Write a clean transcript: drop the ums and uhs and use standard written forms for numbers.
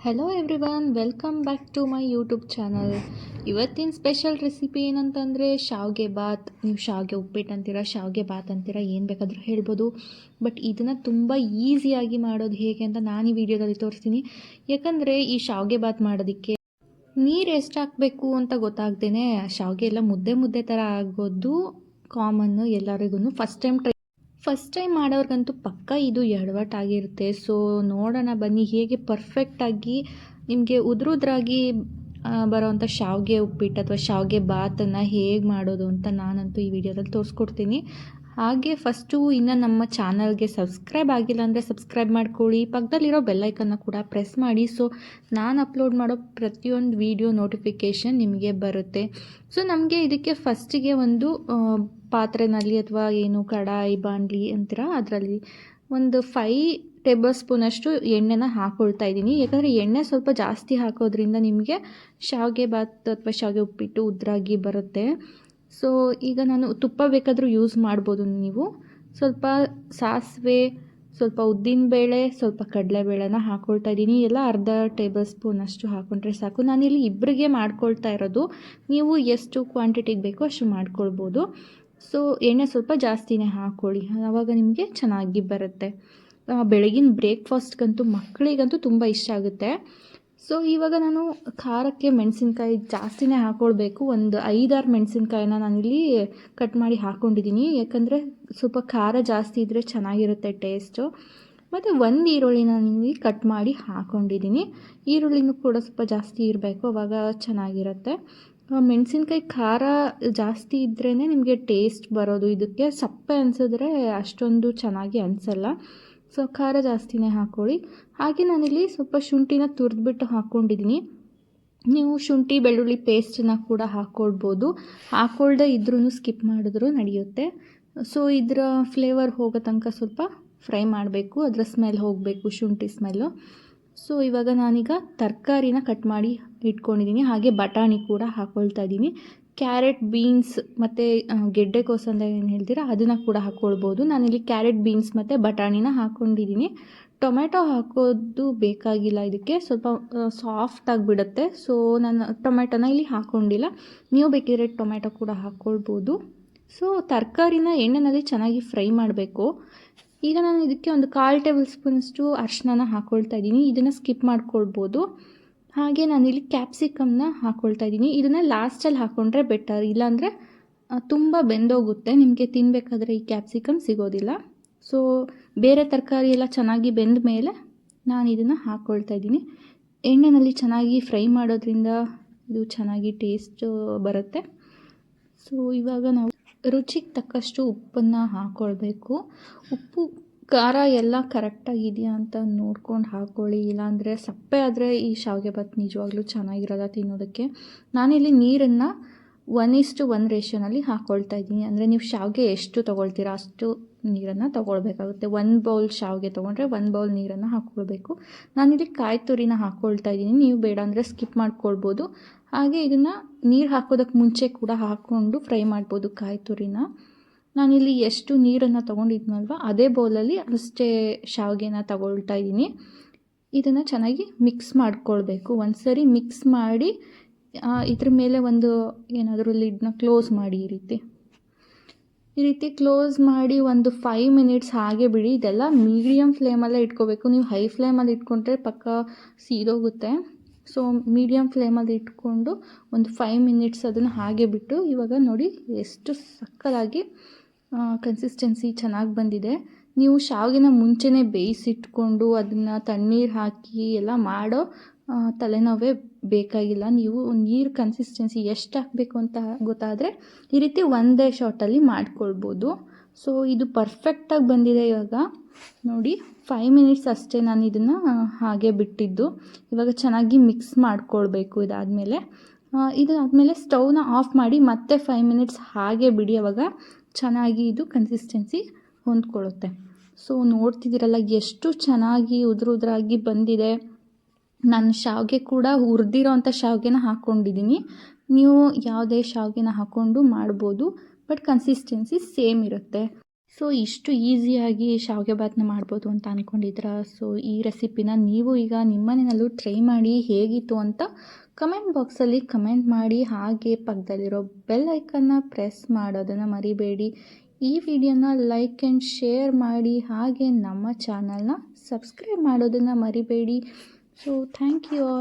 Hello everyone, welcome back to my YouTube channel. ಇವತ್ತಿನ special recipe ಏನಂತಂದರೆ ಶಾವಿಗೆ ಬಾತ್. ನೀವು ಶಾವಿಗೆ ಉಪ್ಪಿಟ್ಟು ಅಂತೀರ, ಶಾವಿಗೆ ಬಾತ್ ಅಂತೀರ, ಏನು ಬೇಕಾದರೂ ಹೇಳ್ಬೋದು. ಬಟ್ ಇದನ್ನು ತುಂಬ ಈಸಿಯಾಗಿ ಮಾಡೋದು ಹೇಗೆ ಅಂತ ನಾನು ಈ ವಿಡಿಯೋದಲ್ಲಿ ತೋರಿಸ್ತೀನಿ. ಯಾಕಂದರೆ ಈ ಶಾವಿಗೆ ಬಾತ್ ಮಾಡೋದಕ್ಕೆ ನೀರು ಎಷ್ಟು ಹಾಕಬೇಕು ಅಂತ ಗೊತ್ತಾಗ್ದೇ ಶಾವಿಗೆ ಎಲ್ಲ ಮುದ್ದೆ ಮುದ್ದೆ ಥರ ಆಗೋದು ಕಾಮನ್ನು ಎಲ್ಲರಿಗೂ. ಫಸ್ಟ್ ಟೈಮ್ ಮಾಡೋರ್ಗಂತೂ ಪಕ್ಕ ಇದು ಎಡವಟ್ಟಾಗಿರುತ್ತೆ. ಸೊ ನೋಡೋಣ ಬನ್ನಿ ಹೇಗೆ ಪರ್ಫೆಕ್ಟಾಗಿ ನಿಮಗೆ ಉದ್ರಾಗಿ ಬರೋವಂಥ ಶಾವಿಗೆ ಉಪ್ಪಿಟ್ಟು ಅಥವಾ ಶಾವಿಗೆ ಬಾತನ್ನು ಹೇಗೆ ಮಾಡೋದು ಅಂತ ನಾನಂತೂ ಈ ವಿಡಿಯೋದಲ್ಲಿ ತೋರಿಸ್ಕೊಡ್ತೀನಿ. ಹಾಗೆ ಫಸ್ಟು ಇನ್ನು ನಮ್ಮ ಚಾನಲ್ಗೆ ಸಬ್ಸ್ಕ್ರೈಬ್ ಆಗಿಲ್ಲ ಅಂದರೆ ಸಬ್ಸ್ಕ್ರೈಬ್ ಮಾಡ್ಕೊಳ್ಳಿ, ಪಕ್ಕದಲ್ಲಿರೋ ಬೆಲ್ಲೈಕನ್ನು ಕೂಡ ಪ್ರೆಸ್ ಮಾಡಿ. ಸೊ ನಾನು ಅಪ್ಲೋಡ್ ಮಾಡೋ ಪ್ರತಿಯೊಂದು ವಿಡಿಯೋ ನೋಟಿಫಿಕೇಷನ್ ನಿಮಗೆ ಬರುತ್ತೆ. ಸೊ ನಮಗೆ ಇದಕ್ಕೆ ಫಸ್ಟಿಗೆ ಒಂದು ಪಾತ್ರೆಯಲ್ಲಿ ಅಥವಾ ಏನು ಕಡಾಯಿ ಬಾಣಲಿ ಅಂತೀರ ಅದರಲ್ಲಿ ಒಂದು 5 ಟೇಬಲ್ ಸ್ಪೂನಷ್ಟು ಎಣ್ಣೆನ ಹಾಕ್ಕೊಳ್ತಾ ಇದ್ದೀನಿ. ಯಾಕಂದರೆ ಎಣ್ಣೆ ಸ್ವಲ್ಪ ಜಾಸ್ತಿ ಹಾಕೋದ್ರಿಂದ ನಿಮಗೆ ಶಾವಿಗೆ ಬಾತ್ ಅಥವಾ ಶಾವಿಗೆ ಉಪ್ಪಿಟ್ಟು ಉದ್ರಾಗಿ ಬರುತ್ತೆ. ಸೊ ಈಗ ನಾನು ತುಪ್ಪ ಬೇಕಾದರೂ ಯೂಸ್ ಮಾಡ್ಬೋದು ನೀವು. ಸ್ವಲ್ಪ ಸಾಸಿವೆ, ಸ್ವಲ್ಪ ಉದ್ದಿನಬೇಳೆ, ಸ್ವಲ್ಪ ಕಡಲೆಬೇಳೆನ ಹಾಕ್ಕೊಳ್ತಾ ಇದ್ದೀನಿ. ಎಲ್ಲ ಅರ್ಧ ಟೇಬಲ್ ಸ್ಪೂನಷ್ಟು ಹಾಕ್ಕೊಂಡ್ರೆ ಸಾಕು. ನಾನಿಲ್ಲಿ ಇಬ್ಬರಿಗೆ ಮಾಡ್ಕೊಳ್ತಾ ಇರೋದು, ನೀವು ಎಷ್ಟು ಕ್ವಾಂಟಿಟಿಗೆ ಬೇಕೋ ಅಷ್ಟು ಮಾಡ್ಕೊಳ್ಬೋದು. ಸೊ ಎಣ್ಣೆ ಸ್ವಲ್ಪ ಜಾಸ್ತಿನೇ ಹಾಕ್ಕೊಳ್ಳಿ, ಆವಾಗ ನಿಮಗೆ ಚೆನ್ನಾಗಿ ಬರುತ್ತೆ. ಬೆಳಗಿನ ಬ್ರೇಕ್ಫಾಸ್ಟ್ಗಂತೂ ಮಕ್ಕಳಿಗಂತೂ ತುಂಬ ಇಷ್ಟ ಆಗುತ್ತೆ. ಸೊ ಇವಾಗ ನಾನು ಖಾರಕ್ಕೆ ಮೆಣಸಿನ್ಕಾಯಿ ಜಾಸ್ತಿನೇ ಹಾಕ್ಕೊಳ್ಬೇಕು. ಒಂದು 5-6 ಮೆಣಸಿನ್ಕಾಯಿನ ನಾನಿಲ್ಲಿ ಕಟ್ ಮಾಡಿ ಹಾಕ್ಕೊಂಡಿದ್ದೀನಿ. ಯಾಕಂದರೆ ಸ್ವಲ್ಪ ಖಾರ ಜಾಸ್ತಿ ಇದ್ದರೆ ಚೆನ್ನಾಗಿರುತ್ತೆ ಟೇಸ್ಟು. ಮತ್ತು ಒಂದು ಈರುಳ್ಳಿನ ನಾನಿಲ್ಲಿ ಕಟ್ ಮಾಡಿ ಹಾಕ್ಕೊಂಡಿದ್ದೀನಿ. ಈರುಳ್ಳಿನೂ ಕೂಡ ಸ್ವಲ್ಪ ಜಾಸ್ತಿ ಇರಬೇಕು, ಆವಾಗ ಚೆನ್ನಾಗಿರುತ್ತೆ. ಮೆಣಸಿನ್ಕಾಯಿ ಖಾರ ಜಾಸ್ತಿ ಇದ್ರೇ ನಿಮಗೆ ಟೇಸ್ಟ್ ಬರೋದು. ಇದಕ್ಕೆ ಸಪ್ಪೆ ಅನಿಸಿದ್ರೆ ಅಷ್ಟೊಂದು ಚೆನ್ನಾಗಿ ಅನಿಸಲ್ಲ. ಸೊ ಖಾರ ಜಾಸ್ತಿನೇ ಹಾಕ್ಕೊಳ್ಳಿ. ಹಾಗೆ ನಾನಿಲ್ಲಿ ಸ್ವಲ್ಪ ಶುಂಠಿನ ತುರಿದ್ಬಿಟ್ಟು ಹಾಕ್ಕೊಂಡಿದ್ದೀನಿ. ನೀವು ಶುಂಠಿ ಬೆಳ್ಳುಳ್ಳಿ ಪೇಸ್ಟನ್ನ ಕೂಡ ಹಾಕ್ಕೊಳ್ಬೋದು, ಹಾಕ್ಕೊಳ್ದೆ ಇದ್ರೂ ಸ್ಕಿಪ್ ಮಾಡಿದ್ರೂ ನಡೆಯುತ್ತೆ. ಸೊ ಇದರ ಫ್ಲೇವರ್ ಹೋಗೋ ತನಕ ಸ್ವಲ್ಪ ಫ್ರೈ ಮಾಡಬೇಕು, ಅದರ ಸ್ಮೆಲ್ ಹೋಗಬೇಕು, ಶುಂಠಿ ಸ್ಮೆಲ್ಲು. ಸೊ ಇವಾಗ ನಾನೀಗ ತರಕಾರಿನ ಕಟ್ ಮಾಡಿ ಇಟ್ಕೊಂಡಿದ್ದೀನಿ. ಹಾಗೆ ಬಟಾಣಿ ಕೂಡ ಹಾಕ್ಕೊಳ್ತಾ ಇದ್ದೀನಿ. ಕ್ಯಾರೆಟ್, ಬೀನ್ಸ್ ಮತ್ತು ಗೆಡ್ಡೆಕೋಸು ಅಂತ ಏನು ಹೇಳ್ತೀರಾ ಅದನ್ನು ಕೂಡ ಹಾಕ್ಕೊಳ್ಬೋದು. ನಾನಿಲ್ಲಿ ಕ್ಯಾರೆಟ್, ಬೀನ್ಸ್ ಮತ್ತು ಬಟಾಣಿನ ಹಾಕ್ಕೊಂಡಿದ್ದೀನಿ. ಟೊಮೆಟೊ ಹಾಕೋದು ಬೇಕಾಗಿಲ್ಲ, ಇದಕ್ಕೆ ಸ್ವಲ್ಪ ಸಾಫ್ಟ್ ಆಗಿಬಿಡುತ್ತೆ. ಸೊ ನಾನು ಟೊಮೆಟೊನ ಇಲ್ಲಿ ಹಾಕ್ಕೊಂಡಿಲ್ಲ, ನೀವು ಬೇಕಿದ್ರೆ ಟೊಮೆಟೊ ಕೂಡ ಹಾಕ್ಕೊಳ್ಬೋದು. ಸೊ ತರಕಾರಿನ ಎಣ್ಣೆಯಲ್ಲಿ ಚೆನ್ನಾಗಿ ಫ್ರೈ ಮಾಡಬೇಕು. ಈಗ ನಾನು ಇದಕ್ಕೆ ಒಂದು 1/4 ಟೇಬಲ್ ಸ್ಪೂನಷ್ಟು ಅರಿಶಿನ ಹಾಕ್ಕೊಳ್ತಾ ಇದ್ದೀನಿ. ಇದನ್ನು ಸ್ಕಿಪ್ ಮಾಡ್ಕೊಳ್ಬೋದು. ಹಾಗೆ ನಾನಿಲ್ಲಿ ಕ್ಯಾಪ್ಸಿಕಮ್ನ ಹಾಕ್ಕೊಳ್ತಾ ಇದ್ದೀನಿ. ಇದನ್ನು ಲಾಸ್ಟಲ್ಲಿ ಹಾಕ್ಕೊಂಡ್ರೆ ಬೆಟರ್, ಇಲ್ಲಾಂದರೆ ತುಂಬ ಬೆಂದೋಗುತ್ತೆ, ನಿಮಗೆ ತಿನ್ನಬೇಕಾದ್ರೆ ಈ ಕ್ಯಾಪ್ಸಿಕಮ್ ಸಿಗೋದಿಲ್ಲ. ಸೊ ಬೇರೆ ತರಕಾರಿ ಎಲ್ಲ ಚೆನ್ನಾಗಿ ಬೆಂದ ಮೇಲೆ ನಾನು ಇದನ್ನು ಹಾಕ್ಕೊಳ್ತಾ ಇದ್ದೀನಿ. ಎಣ್ಣೆಯಲ್ಲಿ ಚೆನ್ನಾಗಿ ಫ್ರೈ ಮಾಡೋದ್ರಿಂದ ಇದು ಚೆನ್ನಾಗಿ ಟೇಸ್ಟ್ ಬರುತ್ತೆ. ಸೊ ಇವಾಗ ನಾವು ರುಚಿಗೆ ತಕ್ಕಷ್ಟು ಉಪ್ಪನ್ನು ಹಾಕ್ಕೊಳ್ಬೇಕು. ಉಪ್ಪು ಖಾರ ಎಲ್ಲ ಕರೆಕ್ಟಾಗಿದೆಯಾ ಅಂತ ನೋಡ್ಕೊಂಡು ಹಾಕ್ಕೊಳ್ಳಿ, ಇಲ್ಲಾಂದರೆ ಸಪ್ಪೆ ಆದರೆ ಈ ಶಾವಿಗೆ ಬಾತ್ ನಿಜವಾಗ್ಲೂ ಚೆನ್ನಾಗಿರೋಲ್ಲ ತಿನ್ನೋದಕ್ಕೆ. ನಾನಿಲ್ಲಿ ನೀರನ್ನು 1:1 ರೇಷನಲ್ಲಿ ಹಾಕ್ಕೊಳ್ತಾ ಇದ್ದೀನಿ. ಅಂದರೆ ನೀವು ಶಾವಿಗೆ ಎಷ್ಟು ತೊಗೊಳ್ತೀರಾ ಅಷ್ಟು ನೀರನ್ನು ತೊಗೊಳ್ಬೇಕಾಗುತ್ತೆ. 1 ಬೌಲ್ ಶಾವಿಗೆ ತೊಗೊಂಡ್ರೆ 1 ಬೌಲ್ ನೀರನ್ನು ಹಾಕ್ಕೊಳ್ಬೇಕು. ನಾನಿಲ್ಲಿ ಕಾಯಿ ತುರಿನ ಹಾಕ್ಕೊಳ್ತಾ ಇದ್ದೀನಿ, ನೀವು ಬೇಡ ಅಂದರೆ ಸ್ಕಿಪ್ ಮಾಡ್ಕೊಳ್ಬೋದು. ಹಾಗೆ ಇದನ್ನು ನೀರು ಹಾಕೋದಕ್ಕೆ ಮುಂಚೆ ಕೂಡ ಹಾಕ್ಕೊಂಡು ಫ್ರೈ ಮಾಡ್ಬೋದು ಕಾಯಿ ತುರಿನ. ನಾನಿಲ್ಲಿ ಎಷ್ಟು ನೀರನ್ನು ತೊಗೊಂಡಿದ್ನಲ್ವ ಅದೇ ಬೌಲಲ್ಲಿ ಅಷ್ಟೇ ಶಾವಿಗೆನ ತಗೊಳ್ತಾ ಇದ್ದೀನಿ. ಇದನ್ನು ಚೆನ್ನಾಗಿ ಮಿಕ್ಸ್ ಮಾಡ್ಕೊಳ್ಬೇಕು. ಒಂದು ಸರಿ ಮಿಕ್ಸ್ ಮಾಡಿ ಇದ್ರ ಮೇಲೆ ಒಂದು ಏನಾದರೂ ಲಿಡ್ನ ಕ್ಲೋಸ್ ಮಾಡಿ, ಈ ರೀತಿ ಕ್ಲೋಸ್ ಮಾಡಿ ಒಂದು 5 ಮಿನಿಟ್ಸ್ ಹಾಗೆ ಬಿಡಿ. ಇದೆಲ್ಲ ಮೀಡಿಯಮ್ ಫ್ಲೇಮಲ್ಲೇ ಇಟ್ಕೋಬೇಕು, ನೀವು ಹೈ ಫ್ಲೇಮಲ್ಲಿ ಇಟ್ಕೊಂಡ್ರೆ ಪಕ್ಕ ಸೀದೋಗುತ್ತೆ. ಸೊ ಮೀಡಿಯಮ್ ಫ್ಲೇಮಲ್ಲಿ ಇಟ್ಕೊಂಡು ಒಂದು 5 ಮಿನಿಟ್ಸ್ ಅದನ್ನು ಹಾಗೆ ಬಿಟ್ಟು, ಇವಾಗ ನೋಡಿ ಎಷ್ಟು ಸಕ್ಕತ್ತಾಗಿ ಕನ್ಸಿಸ್ಟೆನ್ಸಿ ಚೆನ್ನಾಗಿ ಬಂದಿದೆ. ನೀವು ಶಾವಿಗೆನ ಮುಂಚೆನೇ ಬೇಯಿಸಿಟ್ಕೊಂಡು ಅದನ್ನು ತಣ್ಣೀರು ಹಾಕಿ ಎಲ್ಲ ಮಾಡೋ ತಲೆನೋವೇ ಬೇಕಾಗಿಲ್ಲ. ನೀವು ನೀರು ಕನ್ಸಿಸ್ಟೆನ್ಸಿ ಎಷ್ಟು ಹಾಕಬೇಕು ಅಂತ ಗೊತ್ತಾದರೆ ಈ ರೀತಿ ಒಂದೇ ಶಾಟಲ್ಲಿ ಮಾಡ್ಕೊಳ್ಬೋದು. ಸೊ ಇದು ಪರ್ಫೆಕ್ಟಾಗಿ ಬಂದಿದೆ. ಇವಾಗ ನೋಡಿ 5 ಮಿನಿಟ್ಸ್ ಅಷ್ಟೇ ನಾನು ಇದನ್ನು ಹಾಗೆ ಬಿಟ್ಟಿದ್ದು. ಇವಾಗ ಚೆನ್ನಾಗಿ ಮಿಕ್ಸ್ ಮಾಡ್ಕೊಳ್ಬೇಕು. ಇದಾದಮೇಲೆ ಸ್ಟವ್ನ ಆಫ್ ಮಾಡಿ ಮತ್ತೆ 5 ಮಿನಿಟ್ಸ್ ಹಾಗೆ ಬಿಡಿ, ಅವಾಗ ಚೆನ್ನಾಗಿ ಇದು ಕನ್ಸಿಸ್ಟೆನ್ಸಿ ಹೊಂದ್ಕೊಳ್ಳುತ್ತೆ. ಸೊ ನೋಡ್ತಿದ್ದೀರಲ್ಲ ಎಷ್ಟು ಚೆನ್ನಾಗಿ ಉದುರಾಗಿ ಬಂದಿದೆ. ನಾನು ಶಾವಿಗೆ ಕೂಡ ಹುರಿದಿರೋ ಅಂಥ ಶಾವಿಗೆನ ಹಾಕ್ಕೊಂಡಿದ್ದೀನಿ. ನೀವು ಯಾವುದೇ ಶಾವಿಗೆನ ಹಾಕ್ಕೊಂಡು ಮಾಡ್ಬೋದು, ಬಟ್ ಕನ್ಸಿಸ್ಟೆನ್ಸಿ ಸೇಮ್ ಇರುತ್ತೆ. ಸೊ ಇಷ್ಟು ಈಸಿಯಾಗಿ ಶಾವಿಗೆ ಭಾತನ್ನ ಮಾಡ್ಬೋದು ಅಂತ ಅಂದ್ಕೊಂಡಿದ್ದೀರಾ? ಸೊ ಈ ರೆಸಿಪಿನ ನೀವು ಈಗ ನಿಮ್ಮ ಮನೆಯಲ್ಲೂ ಟ್ರೈ ಮಾಡಿ ಹೇಗಿತ್ತು ಅಂತ ಕಮೆಂಟ್ ಬಾಕ್ಸಲ್ಲಿ ಕಮೆಂಟ್ ಮಾಡಿ. ಹಾಗೆ ಪಕ್ಕದಲ್ಲಿರೋ ಬೆಲ್ ಐಕನ್ನ ಪ್ರೆಸ್ ಮಾಡೋದನ್ನು ಮರಿಬೇಡಿ. ಈ ವಿಡಿಯೋನ ಲೈಕ್ ಆ್ಯಂಡ್ ಶೇರ್ ಮಾಡಿ. ಹಾಗೆ ನಮ್ಮ ಚಾನಲ್ನ ಸಬ್ಸ್ಕ್ರೈಬ್ ಮಾಡೋದನ್ನು ಮರಿಬೇಡಿ. So thank you all.